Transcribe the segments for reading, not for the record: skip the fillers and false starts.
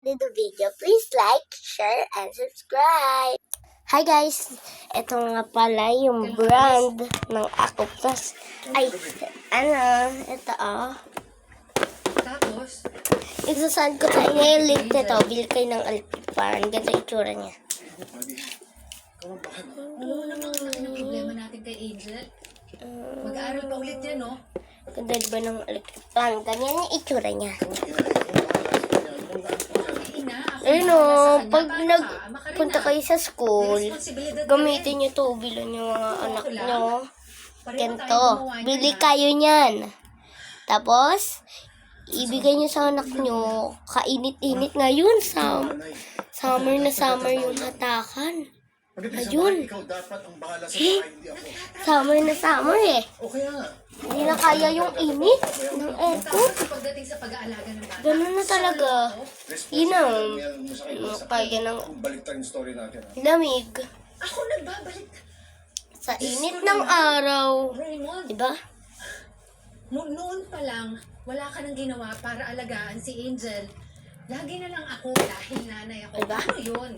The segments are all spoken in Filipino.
to the video, please like, share, and subscribe. Hi guys! Ito nga pala yung brand ng Aquaplus. Ay, ito Tapos, Isasaan ko sa inyo yung link nito. Bili kayo ng alpipan. Ganito yung itsura niya. ano naman ang problema natin kay Angel? Mag-aaral pa ulit yan, no? Ganda diba ng alpipan? Ganyan yung itsura niya. Ayun o, pag nagpunta kayo sa school, gamitin nyo to. Bilhin nyo mga anak nyo. Ganito. Bili kayo niyan. Tapos, ibigay nyo sa anak nyo. Kainit-init ngayon. Summer na summer yung hatakan. Ayun. Summer na summer eh. Hindi na kaya yung init ng aircon. Pagdating sa pag-aalaga ng bata. Ganun na talaga. Yun ang kaya ng lamig. Ako nagbabalik. Sa init ng araw. Raymond, Diba? noon pa lang, wala ka nang ginawa para alagaan si Angel. Lagi na lang ako dahil nanay ako. Diba? Ano yun?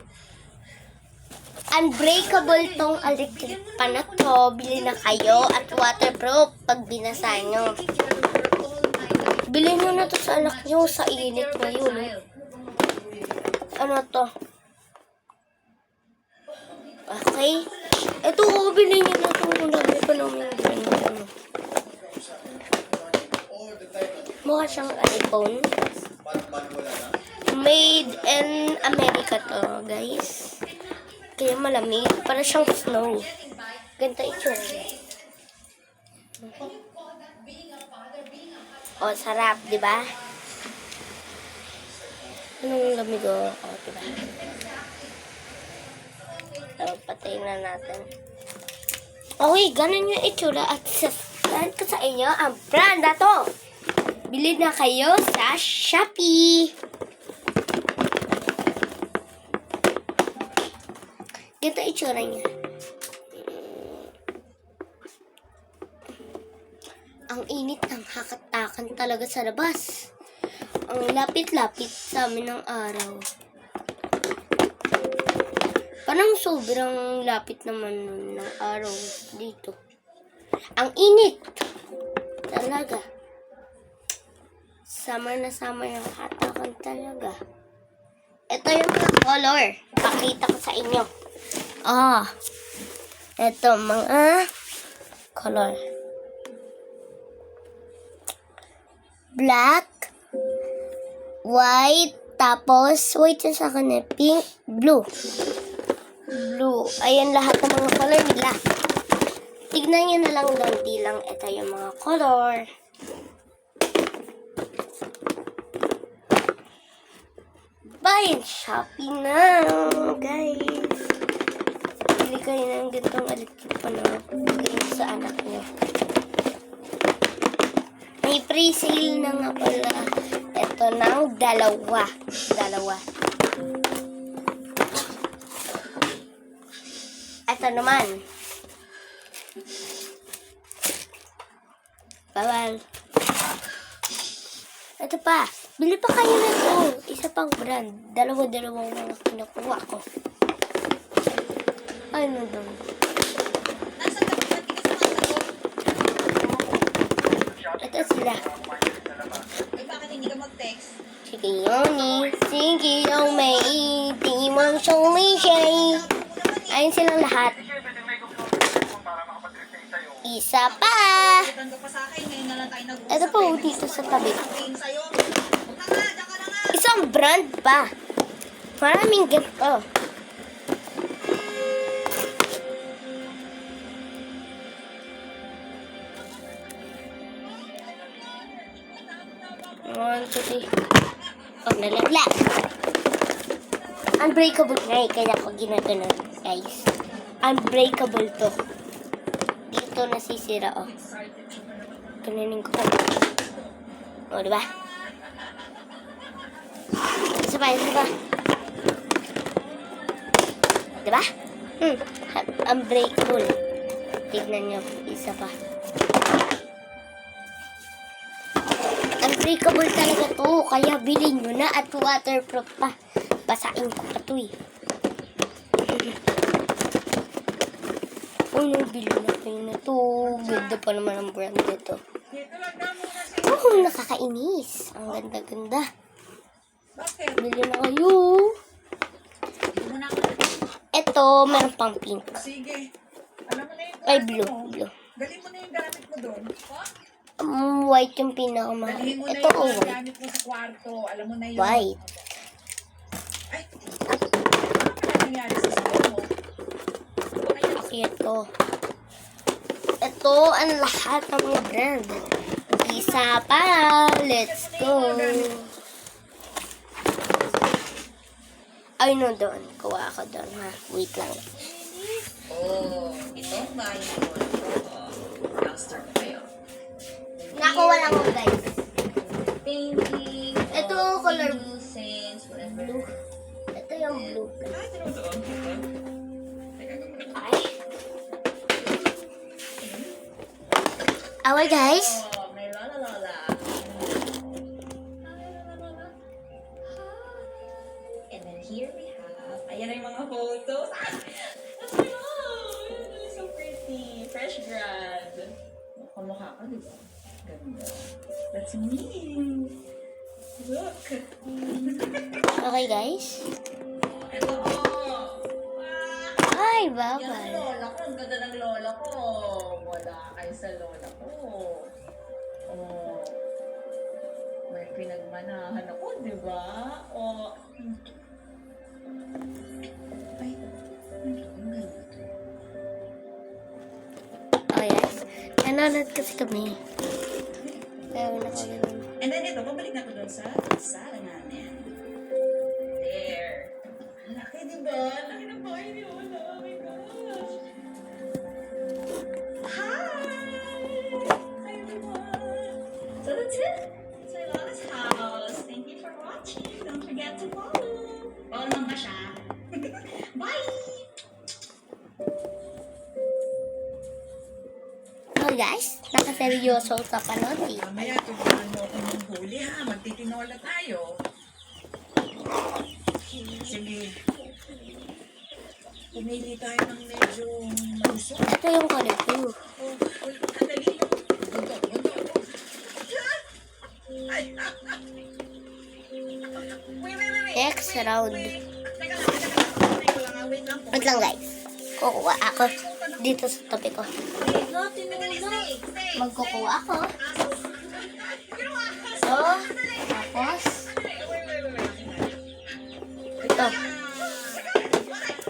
Unbreakable tong electric pan na to. Bili na kayo at waterproof pag binasa nyo. Bilhin nyo na to sa anak nyo sa init ngayon. Ano to? Okay? Ito, bilhin nyo na to. Ang dami pa naman yung bilhin. Mukha siyang iPhone. Made in America to, guys. Kaya malamig. Para siyang snow. Ganito itsura. O, sarap, di ba? Anong lamig o? O, di ba? So, patayin na natin. Okay, ganun yung itsura. At sasabihin ko sa inyo ang brand na to. Bili na kayo sa Shopee. Ganito itsura niya. Ang init ng hakatakan talaga sa labas. Ang lapit-lapit sa amin ng araw. Parang sobrang lapit naman nun ng araw dito. Ang init. Talaga. Summer na summer yung hatakan talaga. Ito yung mga color. Pakita ko sa inyo. Ito mga color. Black, white, tapos white yung sa akin pink, blue. Blue. Ayan lahat ng mga color nila. Tignan nyo na lang danti lang. Ito yung mga color. Buy and shopping na, guys. Bili kayo ng gantong electric pan sa anak nyo. May pre-sale na nga pala. Ito ng dalawa. Ito naman. Bawal. Ito pa. Bili pa kayo na ito. Isa pang brand. Dalawa-dalawang mga kinukuha ko. Ano doon? Ito sila. Ay, bakit hindi ka mag-text? Sige yoni. Sige yung may itimang sumishay. Ayun silang lahat. Isa pa. Tanggap pa sa akin, ngayon na lang tayo nag-uusap. Ito po dito sa tabi. Sabihin sa'yo. Huwag na nga, diyan ka na nga. Isang brand pa. Maraming ganito. One, two, three. Oh, nalaglag. Unbreakable nga eh. Kaya ako ginagano, guys. Unbreakable to. Dito nasisira, oh. Kananin ko pa. O, diba? Isa pa. Diba? Unbreakable. Tignan nyo. Isa pa. Ang breakable talaga to. Kaya bilhin nyo na at waterproof pa. Basain ko pa to eh. Ano, bilhin natin na to. Ganda pa naman ang brand nito. Oh, nakakainis. Ang ganda-ganda. Bakit? Bilhin na kayo. Muna ako. Ito, meron pang pink. Sige. Alam mo na yung Ay, kwarto blue. mo. Blue. Dali mo na yung gamit mo doon. White yung pinakamahal. Dalhin mo na Ito, yung mga white. gamit mo sa kwarto. Alam mo na yung... White. Ay! Ano nangyari sa school mo? Okay, ito. Ito ang lahat ng mga brand. Isa pa. Let's go. Ay, no, doon. Kuha ako doon, ha. Wait lang. Oh, ito ba yung youngster ko kayo? Nakuha lang ako, guys. Painting, Ito, color sense, whatever. blue. Ito yung blue. Ah, tinutuon ko ito. Teka, gagawin ko. Ay. Away, guys. Oh, may lola lola. And then here we have, ayan na yung mga photos. Ah! Oh my God! You're so pretty. Fresh grad. Kamukha ka, di ba? Ganda. That's me. Look. Okay, guys. Ito po. Ay, Yan ang bye-bye. lola ko. Ang ganda ng lola ko. Wala kayo sa lola ko. Oh. May pinagmanahan ako, di ba? Oh. Ay. Ang ganda. Okay, guys. Nanonood kasi kami. Kaya na ko ganun. And then ito, pabalik na ko doon sa sala namin. There. Ang laki, di ba? Ang laki ng bahay ni Lola. Oh my gosh. Hi! Hi, everyone. So that's it. It's my Lola's house. Thank you for watching. Don't forget to follow. Follow naman ba siya? Bye! Okay, guys. Nakaseryoso sa panood eh. Mamaya, tulungan mo ako ng huli ha. Magtitinola tayo. Sige. Pumili tayo ng medyo malusog. Ito yung color blue. Oh, kadali lang. Bundo, bundo. Ay, wait. Next round. Teka lang. Wait lang po. Wait lang, guys. Kukuha ako dito sa tabi ko. Magkukuha ako. So, tapos, ito.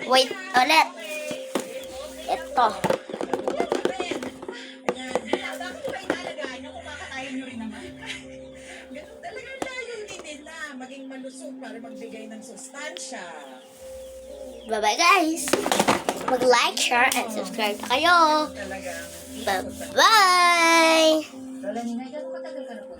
Wait, ulit. Ito. Bakit ba inalagaan nyo kung kakatayin nyo rin naman? Ganun talaga ang layunin nila. Maging malusog para magbigay ng sustansya. Bye-bye, guys. Mag-like, share, and subscribe na kayo. Talaga. Bye-bye. Lola, Ninay, gano'ng katagal ka na po